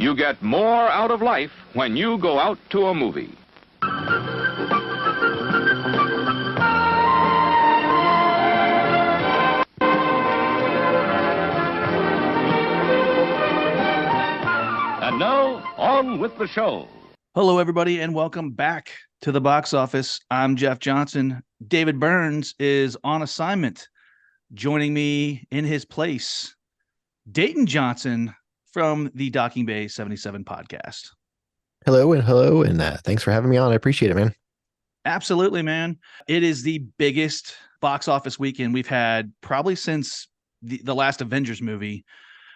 You get more out of life when you go out to a movie. And now, on with the show. Hello, everybody, and welcome back to the box office. I'm Jeff Johnson. David Burns is on assignment. Joining me in his place, Dayton Johnson from the Docking Bay 77 podcast. Hello, and thanks for having me on. I appreciate it, man. Absolutely, man. It is the biggest box office weekend we've had probably since the last Avengers movie.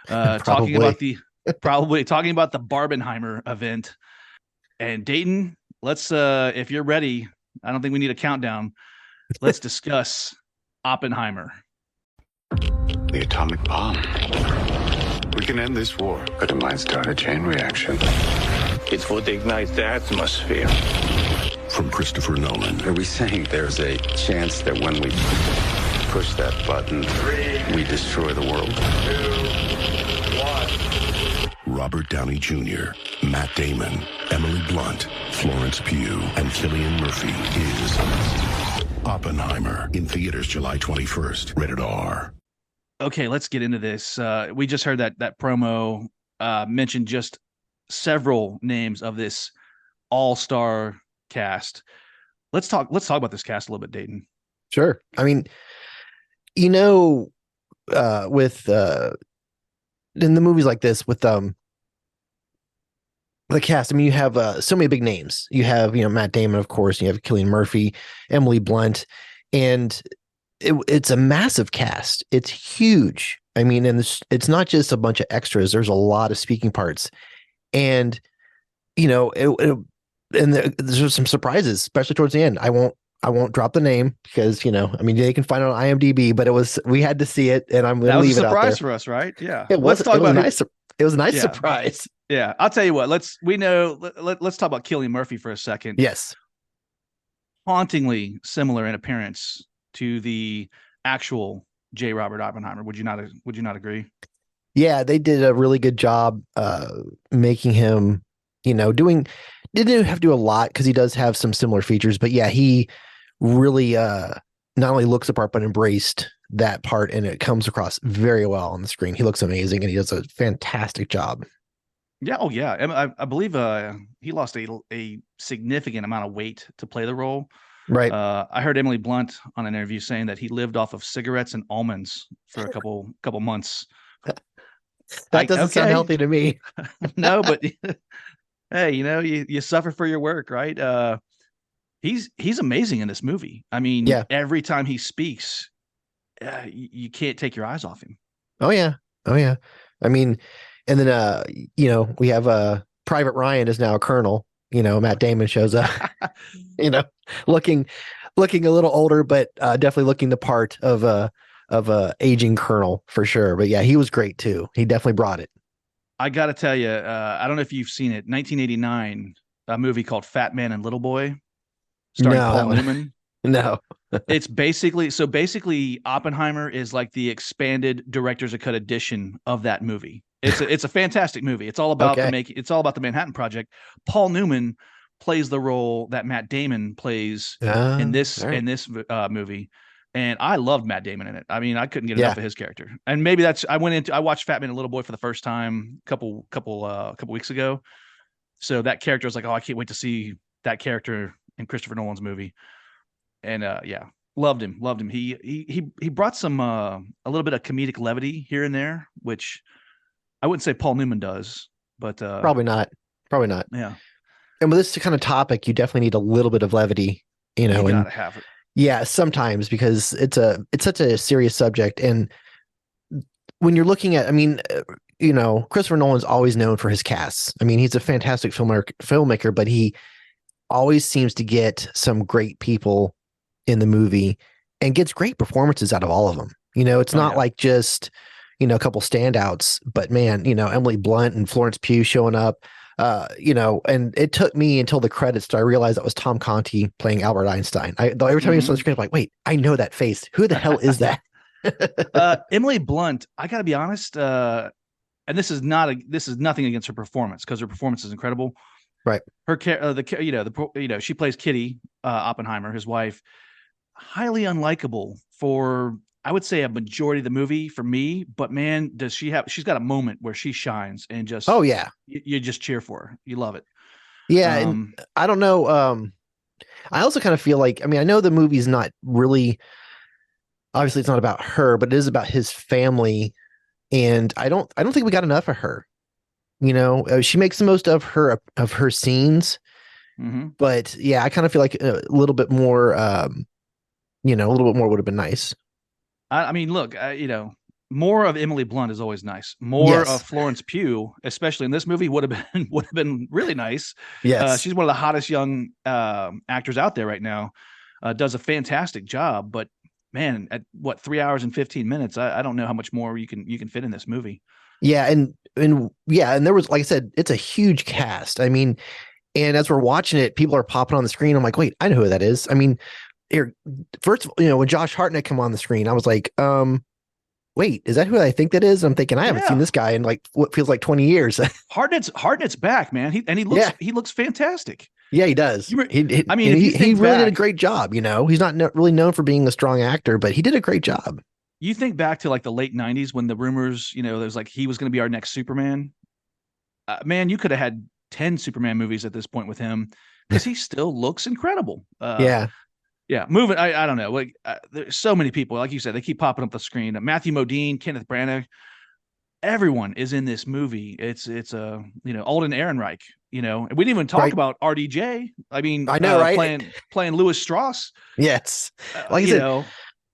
Talking about the Barbenheimer event. And Dayton, let's if you're ready, I don't think we need a countdown. Let's discuss Oppenheimer. The atomic bomb. We can end this war, but it might start a chain reaction. It's what ignites the atmosphere. From Christopher Nolan. Are we saying there's a chance that when we push that button, we destroy the world? 2, 1. Robert Downey Jr., Matt Damon, Emily Blunt, Florence Pugh, and Cillian Murphy is Oppenheimer, in theaters July 21st. Rated R. Okay, let's get into this. We just heard that promo mentioned just several names of this all-star cast. Let's talk about this cast a little bit, Dayton. Sure. I mean, with in the movies like this, with the cast, I mean, you have so many big names. You have, Matt Damon, of course. You have Cillian Murphy, Emily Blunt, and it's a massive cast. It's huge. I mean, and it's not just a bunch of extras. There's a lot of speaking parts, and there's some surprises, especially towards the end. I won't drop the name because they can find it on IMDb, but we had to see it, and I'm going to leave it out there. That was a surprise for us, right? Yeah. It was a nice surprise. Yeah, I'll tell you what. Let's talk about Cillian Murphy for a second. Yes, hauntingly similar in appearance to the actual J. Robert Oppenheimer. Would you not agree? Yeah, they did a really good job making him, didn't have to do a lot because he does have some similar features, but yeah, he really not only looks the part, but embraced that part, and it comes across very well on the screen. He looks amazing, and he does a fantastic job. Yeah. Oh, yeah. I believe he lost a significant amount of weight to play the role. Right. I heard Emily Blunt on an interview saying that he lived off of cigarettes and almonds for a couple months. That doesn't sound healthy to me. No, but hey, you suffer for your work, right? He's amazing in this movie. I mean, every time he speaks, you can't take your eyes off him. Oh yeah. I mean, and then we have Private Ryan is now a colonel. Matt Damon shows up. looking a little older, but definitely looking the part of a aging colonel for sure. But yeah, he was great too. He definitely brought it. I got to tell you, I don't know if you've seen it. 1989, a movie called Fat Man and Little Boy, starring Paul Newman. No. It's basically Oppenheimer is like the expanded director's cut edition of that movie. It's a fantastic movie. It's all about it's all about the Manhattan Project. Paul Newman plays the role that Matt Damon plays in this movie, and I loved Matt Damon in it. I mean, I couldn't get enough of his character. And maybe I watched Fat Man and Little Boy for the first time a couple weeks ago. So that character was like, oh, I can't wait to see that character in Christopher Nolan's movie. And loved him. He brought some a little bit of comedic levity here and there, which I wouldn't say Paul Newman does, but probably not. Yeah. And with this kind of topic, you definitely need a little bit of levity, you gotta have it. Yeah, sometimes, because it's such a serious subject. And when you're looking at, Christopher Nolan's always known for his casts. I mean, he's a fantastic filmmaker, but he always seems to get some great people in the movie and gets great performances out of all of them. It's not like just, a couple standouts, but man, Emily Blunt and Florence Pugh showing up, and it took me until the credits to I realized that was Tom Conti playing Albert Einstein. Every time he was on the screen, I'm like, wait, I know that face. Who the hell is that? Emily Blunt, I gotta be honest, and this is nothing against her performance, because her performance is incredible. Right. Her she plays Kitty Oppenheimer, his wife. Highly unlikable for, I would say, a majority of the movie for me. But man, she's got a moment where she shines and just, oh yeah, you just cheer for her. You love it. Yeah, and I don't know. I also kind of feel like, I mean, I know the movie's not really, obviously it's not about her, but it is about his family, and I don't think we got enough of her. You know, she makes the most of her scenes, but yeah, I kind of feel like a little bit more, a little bit more would have been nice. I mean, look, more of Emily Blunt is always nice. More of Florence Pugh, especially in this movie, would have been really nice. Yes, she's one of the hottest young actors out there right now. Does a fantastic job, but man, at 3 hours and 15 minutes, I don't know how much more you can fit in this movie. Yeah, and there was, like I said, it's a huge cast. I mean, and as we're watching it, people are popping on the screen. I'm like, wait, I know who that is. I mean, first, when Josh Hartnett come on the screen, I was like, wait, is that who I think that is? And I'm thinking, I haven't seen this guy in like what feels like 20 years. Hartnett's back, man. He looks fantastic. Yeah, he does. He really did a great job. He's not really known for being a strong actor, but he did a great job. You think back to like the late 90s when the rumors, there's like he was going to be our next Superman. Man, you could have had 10 Superman movies at this point with him, because he still looks incredible. Yeah, moving. I don't know. Like there's so many people, like you said, they keep popping up the screen. Matthew Modine, Kenneth Branagh, everyone is in this movie. It's Alden Ehrenreich. And we didn't even talk about RDJ. I mean, I know, right? Playing Louis Strauss. Yes, like you said,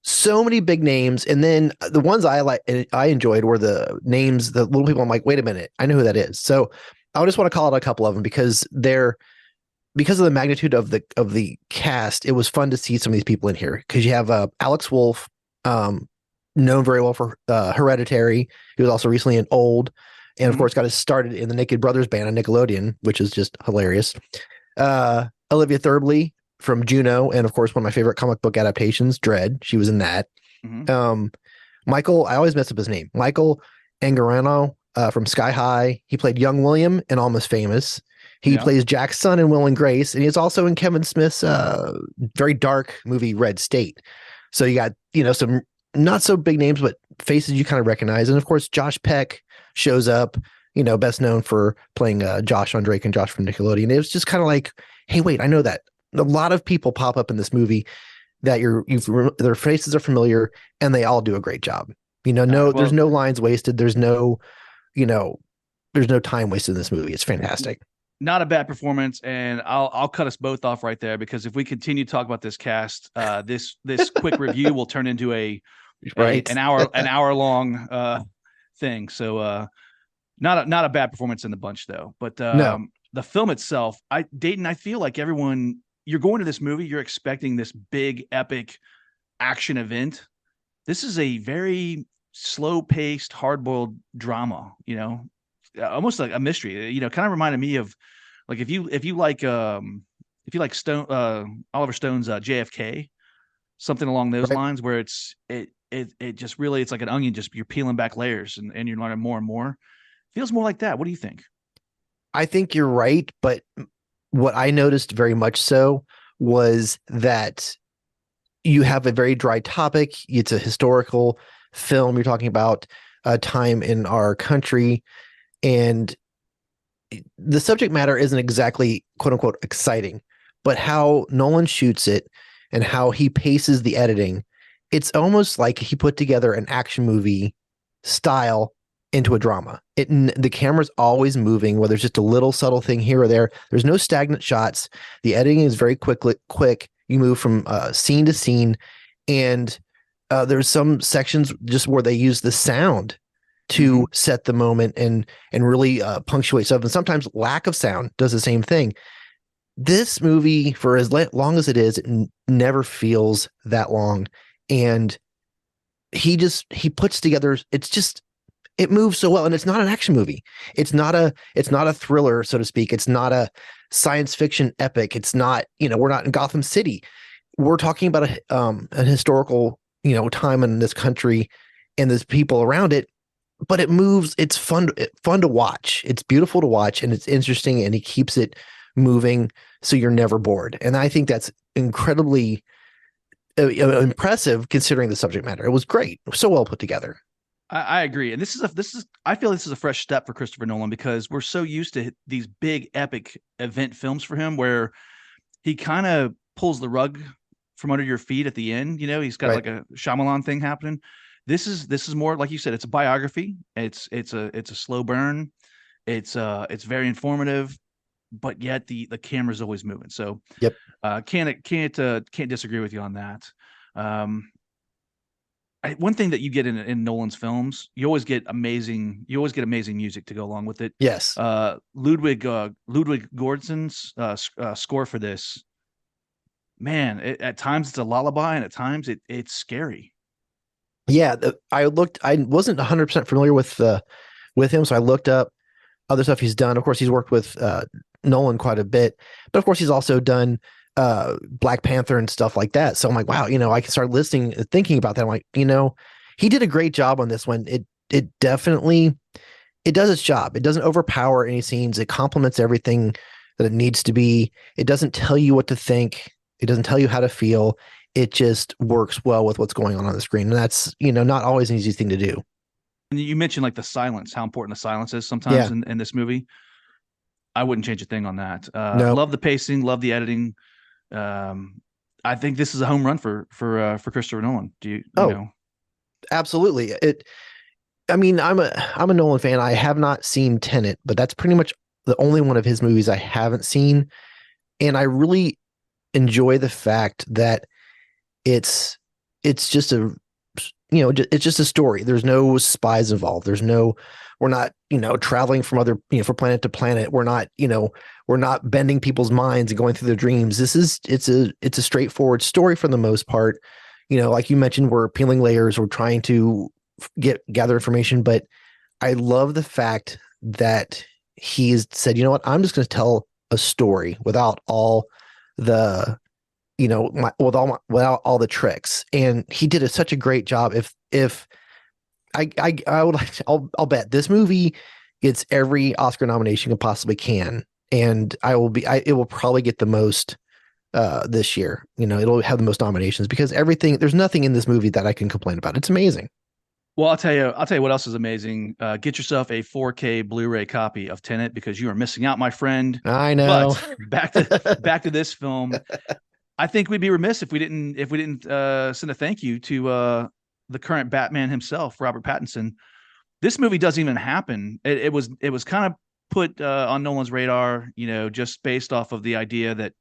so many big names, and then the ones I enjoyed were the names, the little people. I'm like, wait a minute, I know who that is. So I just want to call out a couple of them because of the magnitude of the cast. It was fun to see some of these people in here, because you have Alex Wolff, known very well for Hereditary. He was also recently in Old, and of course got us started in the Naked Brothers band on Nickelodeon, which is just hilarious. Olivia Thirlby from Juno, and of course one of my favorite comic book adaptations, Dread. She was in that. Michael, I always mess up his name. Michael Angarano from Sky High. He played young William in Almost Famous. He plays Jack's son in Will and Grace, and he's also in Kevin Smith's very dark movie Red State. So you got some not so big names, but faces you kind of recognize. And of course, Josh Peck shows up, best known for playing Josh on Drake and Josh from Nickelodeon. It was just kind of like, hey, wait, I know that. A lot of people pop up in this movie that their faces are familiar, and they all do a great job. There's no lines wasted. There's no time wasted in this movie. It's fantastic. Not a bad performance, and I'll cut us both off right there, because if we continue to talk about this cast, this quick review will turn into an hour long thing. So not a bad performance in the bunch though. But no. The film itself, Dayton, I feel like everyone, you're going to this movie, you're expecting this big epic action event. This is a very slow paced, hard boiled drama. Almost like a mystery. Kind of reminded me of like if you like Oliver Stone's JFK, something along those lines, where it just really, it's like an onion, just you're peeling back layers and you're learning more and more. Feels more like that. What do you think? I think you're right, but what I noticed very much so was that you have a very dry topic. It's a historical film. You're talking about a time in our country, and the subject matter isn't exactly quote unquote exciting, but how Nolan shoots it and how he paces the editing, it's almost like he put together an action movie style into a drama. The camera's always moving, whether it's just a little subtle thing here or there. There's no stagnant shots. The editing is very quick. You move from scene to scene, and there's some sections just where they use the sound to set the moment and really punctuate stuff. And sometimes lack of sound does the same thing. This movie, for as long as it is, it never feels that long. And he puts together, it moves so well. And it's not an action movie. It's not a thriller, so to speak. It's not a science fiction epic. It's not, we're not in Gotham City. We're talking about a historical, time in this country and there's people around it. but it moves. It's fun to watch. It's beautiful to watch, and it's interesting, and he keeps it moving so you're never bored. And I think that's incredibly impressive considering the subject matter. It was great, so well put together. I agree, and I feel this is a fresh step for Christopher Nolan because we're so used to these big epic event films for him, where he kind of pulls the rug from under your feet at the end. He's got like a Shyamalan thing happening. This is more like you said. It's a biography. It's a slow burn. It's very informative, but yet the camera's always moving. So yep, can't disagree with you on that. One thing that you get in Nolan's films, you always get amazing music to go along with it. Yes. Ludwig Göransson's score for this, man, at times it's a lullaby and at times it's scary. Yeah, I wasn't 100% familiar with him, so I looked up other stuff he's done. Of course, he's worked with Nolan quite a bit, but of course he's also done Black Panther and stuff like that. So I'm like, wow, I can start thinking about that. I'm like, he did a great job on this one. It definitely, it does its job. It doesn't overpower any scenes. It complements everything that it needs to be. It doesn't tell you what to think. It doesn't tell you how to feel. It just works well with what's going on the screen. And that's, not always an easy thing to do. And you mentioned like the silence, how important the silence is sometimes in this movie. I wouldn't change a thing on that. Nope. Love the pacing, love the editing. I think this is a home run for Christopher Nolan. Do you know? Absolutely. I'm a Nolan fan. I have not seen Tenet, but that's pretty much the only one of his movies I haven't seen. And I really enjoy the fact that it's just it's just a story. There's no spies involved. We're not, traveling from other, from planet to planet. We're not bending people's minds and going through their dreams. It's a straightforward story for the most part. Like you mentioned, we're peeling layers. We're trying to gather information, but I love the fact that he has said, you know what, I'm just going to tell a story without all the, without all the tricks. And he did such a great job. If I'll bet this movie gets every Oscar nomination it possibly can. And it will probably get the most this year. It'll have the most nominations because there's nothing in this movie that I can complain about. It's amazing. Well, I'll tell you what else is amazing. Get yourself a 4K Blu-ray copy of Tenet because you are missing out, my friend. I know. But back to this film. I think we'd be remiss if we didn't send a thank you to the current Batman himself, Robert Pattinson. This movie doesn't even happen. It was kind of put on Nolan's radar, just based off of the idea that,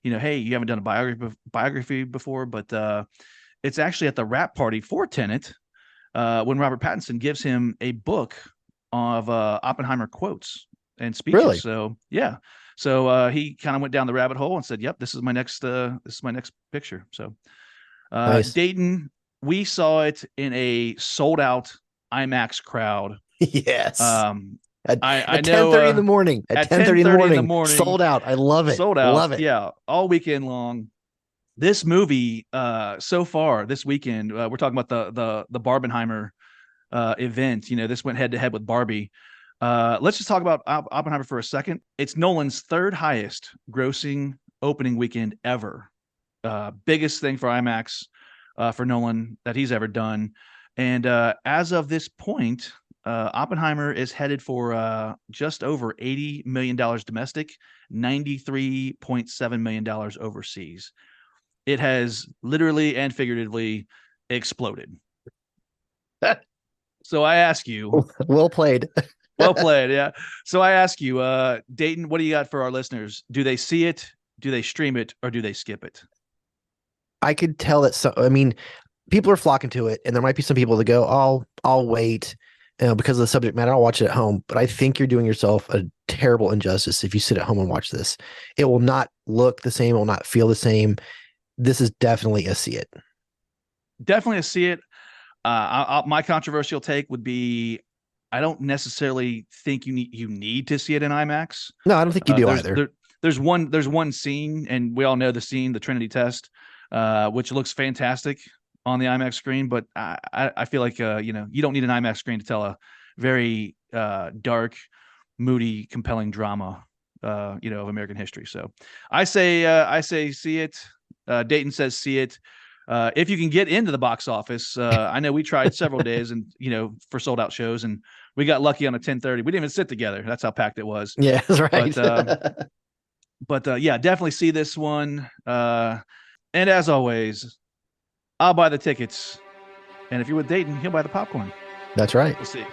hey, you haven't done a biography before, but it's actually at the wrap party for Tenet when Robert Pattinson gives him a book of Oppenheimer quotes and speeches. Really? So yeah. So he kind of went down the rabbit hole and said, "Yep, this is my next picture." So nice. Dayton, we saw it in a sold out IMAX crowd. Yes. I at know 10:30 in the morning. At 10:30 in the morning, sold out. I love it. Sold out. Love it. Yeah, all weekend long. This movie, so far this weekend, we're talking about the Barbenheimer event. This went head to head with Barbie. Let's just talk about Oppenheimer for a second. It's Nolan's third highest grossing opening weekend ever. Biggest thing for IMAX for Nolan that he's ever done. And as of this point, Oppenheimer is headed for just over $80 million domestic, $93.7 million overseas. It has literally and figuratively exploded. So I ask you, well played. Well played. Yeah. So I ask you, Dayton, what do you got for our listeners? Do they see it? Do they stream it? Or do they skip it? I could tell that. People are flocking to it, and there might be some people that go, I'll wait, because of the subject matter. I'll watch it at home. But I think you're doing yourself a terrible injustice if you sit at home and watch this. It will not look the same. It will not feel the same. This is definitely a see it. Definitely a see it. My controversial take would be, I don't necessarily think you need to see it in IMAX. No, I don't think you do either. There's one scene, and we all know the scene, the Trinity test, which looks fantastic on the IMAX screen. But I feel like you don't need an IMAX screen to tell very dark, moody, compelling drama, of American history. So I say see it. Dayton says see it. If you can get into the box office, I know we tried several days and, for sold out shows, and we got lucky on a 10:30. We didn't even sit together. That's how packed it was. Yeah, that's right. But yeah, definitely see this one. And as always, I'll buy the tickets. And if you're with Dayton, he'll buy the popcorn. That's right. We'll see.